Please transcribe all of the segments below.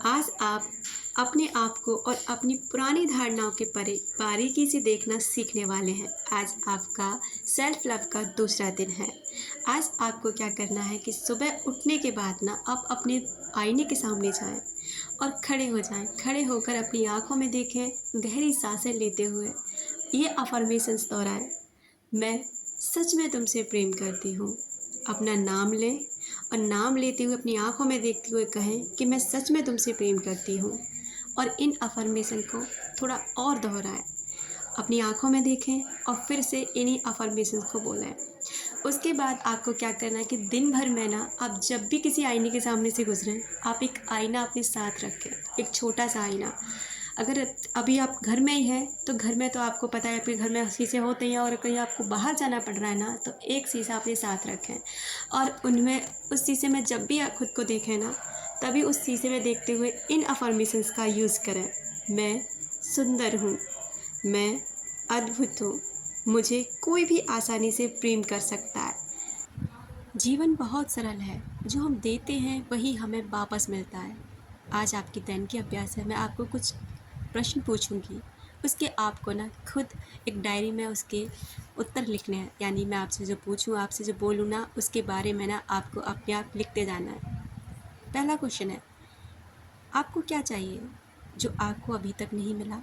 आज आप अपने आप को और अपनी पुरानी धारणाओं के परे बारीकी से देखना सीखने वाले हैं। आज आपका सेल्फ लव का दूसरा दिन है। आज आपको क्या करना है कि सुबह उठने के बाद ना आप अपने आईने के सामने जाएं और खड़े हो जाएं। खड़े होकर अपनी आंखों में देखें, गहरी सांसें लेते हुए ये अफर्मेशंस दोहराएं। मैं सच में तुमसे प्रेम करती हूँ। अपना नाम लें और नाम लेते हुए अपनी आंखों में देखते हुए कहें कि मैं सच में तुमसे प्रेम करती हूँ। और इन अफर्मेशन को थोड़ा और दोहराएं। अपनी आंखों में देखें और फिर से इन्हीं अफर्मेशंस को बोलें। उसके बाद आपको क्या करना है कि दिन भर में ना आप जब भी किसी आईने के सामने से गुजरें, आप एक आईना अपने साथ रखें, एक छोटा सा आईना। अगर अभी आप घर में ही हैं तो घर में तो आपको पता है आपके घर में शीशे होते हैं, और कहीं आपको बाहर जाना पड़ रहा है ना तो एक शीशा अपने साथ रखें और उनमें उस शीशे में जब भी आप खुद को देखें ना तभी उस शीशे में देखते हुए इन अफर्मेशंस का यूज़ करें। मैं सुंदर हूँ, मैं अद्भुत हूँ, मुझे कोई भी आसानी से प्रेम कर सकता है। जीवन बहुत सरल है, जो हम देते हैं वही हमें वापस मिलता है। आज आपकी दैनिक की अभ्यास है, मैं आपको कुछ प्रश्न पूछूंगी, उसके आपको ना खुद एक डायरी में उसके उत्तर लिखने हैं। यानी मैं आपसे जो पूछूं, आपसे जो बोलूँ ना, उसके बारे में ना आपको अपने आप लिखते जाना है। पहला क्वेश्चन है, आपको क्या चाहिए जो आपको अभी तक नहीं मिला?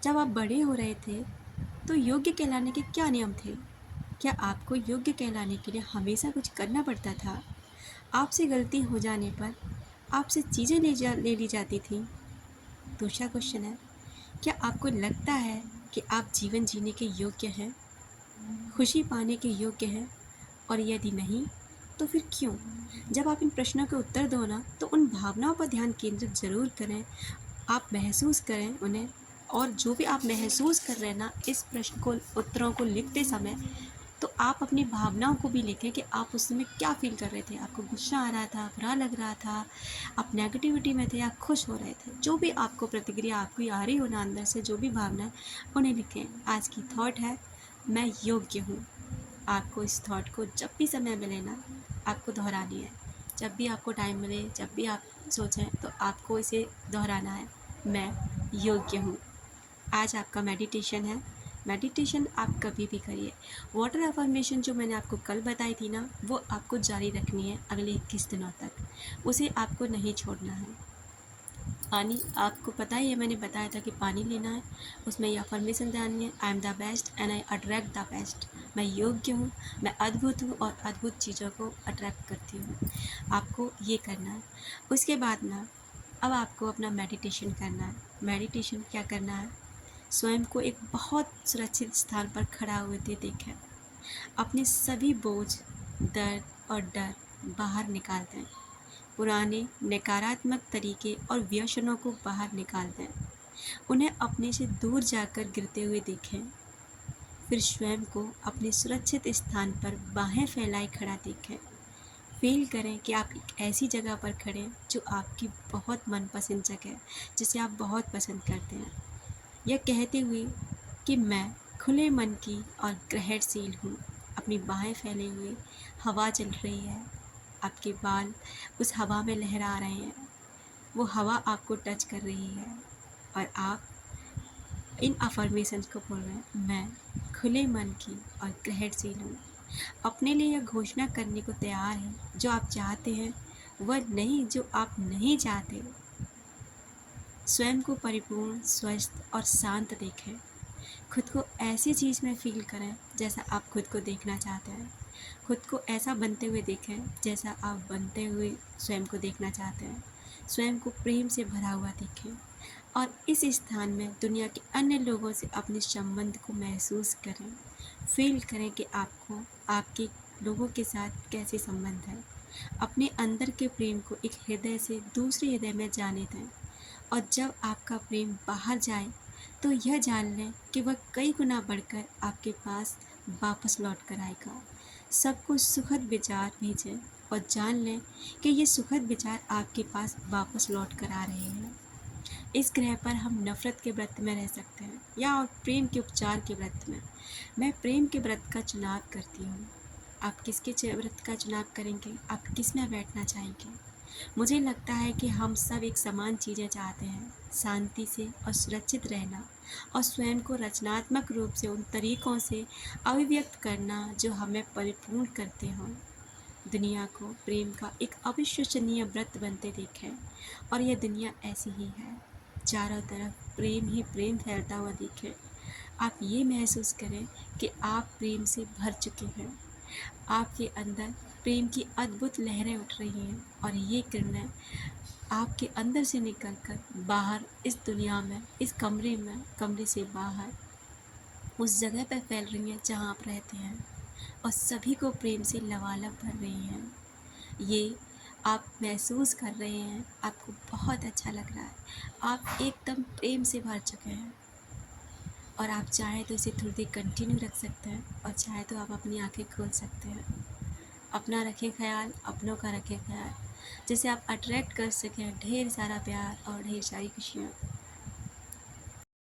जब आप बड़े हो रहे थे तो योग्य कहलाने के क्या नियम थे? क्या आपको योग्य कहलाने के लिए हमेशा कुछ करना पड़ता था? आपसे गलती हो जाने पर आपसे चीज़ें ले ली जाती थीं? दूसरा क्वेश्चन है, क्या आपको लगता है कि आप जीवन जीने के योग्य हैं, खुशी पाने के योग्य हैं? और यदि नहीं तो फिर क्यों? जब आप इन प्रश्नों के उत्तर दो ना तो उन भावनाओं पर ध्यान केंद्रित ज़रूर करें। आप महसूस करें उन्हें, और जो भी आप महसूस कर रहे हैं ना इस प्रश्न को, उत्तरों को लिखते समय, तो आप अपनी भावनाओं को भी लिखें कि आप उस समय क्या फ़ील कर रहे थे। आपको गुस्सा आ रहा था, बुरा लग रहा था, आप नेगेटिविटी में थे या खुश हो रहे थे? जो भी आपको प्रतिक्रिया आपकी आ रही हो ना अंदर से, जो भी भावना है उन्हें लिखें। आज की थॉट है, मैं योग्य हूँ। आपको इस थॉट को जब भी समय मिले ना आपको दोहरानी है। जब भी आपको टाइम मिले, जब भी आप सोचें तो आपको इसे दोहराना है, मैं योग्य हूँ। आज आपका मेडिटेशन है। मेडिटेशन आप कभी भी करिए। वाटर अफर्मेशन जो मैंने आपको कल बताई थी ना, वो आपको जारी रखनी है अगले 21 दिनों तक। उसे आपको नहीं छोड़ना है। पानी, आपको पता ही है, मैंने बताया था कि पानी लेना है, उसमें यह अफर्मेशन जाननी है, I am the best and I attract the best. मैं योग्य हूँ, मैं अद्भुत हूँ और अद्भुत चीज़ों को अट्रैक्ट करती हूँ। आपको ये करना है। उसके बाद ना अब आपको अपना मेडिटेशन करना है। मेडिटेशन क्या करना है? स्वयं को एक बहुत सुरक्षित स्थान पर खड़ा हुए देखें। अपने सभी बोझ, दर्द और डर बाहर निकाल दें। पुराने नकारात्मक तरीके और व्यसनों को बाहर निकाल दें। उन्हें अपने से दूर जाकर गिरते हुए देखें। फिर स्वयं को अपने सुरक्षित स्थान पर बाहें फैलाए खड़ा देखें। फील करें कि आप एक ऐसी जगह पर खड़े हैं जो आपकी बहुत मनपसंद जगह है, जिसे आप बहुत पसंद करते हैं। यह कहते हुए कि मैं खुले मन की और ग्रहणशील हूँ। अपनी बाहें फैले हुए, हवा चल रही है, आपके बाल उस हवा में लहरा रहे हैं, वो हवा आपको टच कर रही है और आप इन अफर्मेशंस को बोल रहे हैं, मैं खुले मन की और ग्रहणशील हूँ। अपने लिए यह घोषणा करने को तैयार है, जो आप चाहते हैं वह नहीं जो आप नहीं चाहते। स्वयं को परिपूर्ण, स्वस्थ और शांत देखें। खुद को ऐसी चीज़ में फील करें जैसा आप खुद को देखना चाहते हैं। खुद को ऐसा बनते हुए देखें जैसा आप बनते हुए स्वयं को देखना चाहते हैं। स्वयं को प्रेम से भरा हुआ देखें और इस स्थान में दुनिया के अन्य लोगों से अपने संबंध को महसूस करें। फील करें कि आपको आपके लोगों के साथ कैसे संबंध है। अपने अंदर के प्रेम को एक हृदय से दूसरे हृदय में जाने दें, और जब आपका प्रेम बाहर जाए तो यह जान लें कि वह कई गुना बढ़कर आपके पास वापस लौट कर आएगा। सबको सुखद विचार भेजें और जान लें कि ये सुखद विचार आपके पास वापस लौट कर आ रहे हैं। इस ग्रह पर हम नफ़रत के व्रत में रह सकते हैं या और प्रेम के उपचार के व्रत में। मैं प्रेम के व्रत का चुनाव करती हूँ। आप किसके व्रत का चुनाव करेंगे? आप किस में बैठना चाहेंगे? मुझे लगता है कि हम सब एक समान चीज़ें चाहते हैं, शांति से और सुरक्षित रहना और स्वयं को रचनात्मक रूप से उन तरीकों से अभिव्यक्त करना जो हमें परिपूर्ण करते हों। दुनिया को प्रेम का एक अविश्वसनीय व्रत बनते देखें और यह दुनिया ऐसी ही है। चारों तरफ प्रेम ही प्रेम फैलता हुआ दिखे। आप ये महसूस करें कि आप प्रेम से भर चुके हैं। आपके अंदर प्रेम की अद्भुत लहरें उठ रही हैं और ये किरणें आपके अंदर से निकलकर बाहर इस दुनिया में, इस कमरे में, कमरे से बाहर उस जगह पर फैल रही हैं जहाँ आप रहते हैं और सभी को प्रेम से लबालब भर रही हैं। ये आप महसूस कर रहे हैं, आपको बहुत अच्छा लग रहा है। आप एकदम प्रेम से भर चुके हैं और आप चाहें तो इसे थोड़ी देर कंटिन्यू रख सकते हैं और चाहे तो आप अपनी आंखें खोल सकते हैं। अपना रखें ख्याल, अपनों का रखें ख्याल, जिससे आप अट्रैक्ट कर सकें ढेर सारा प्यार और ढेर सारी खुशियाँ।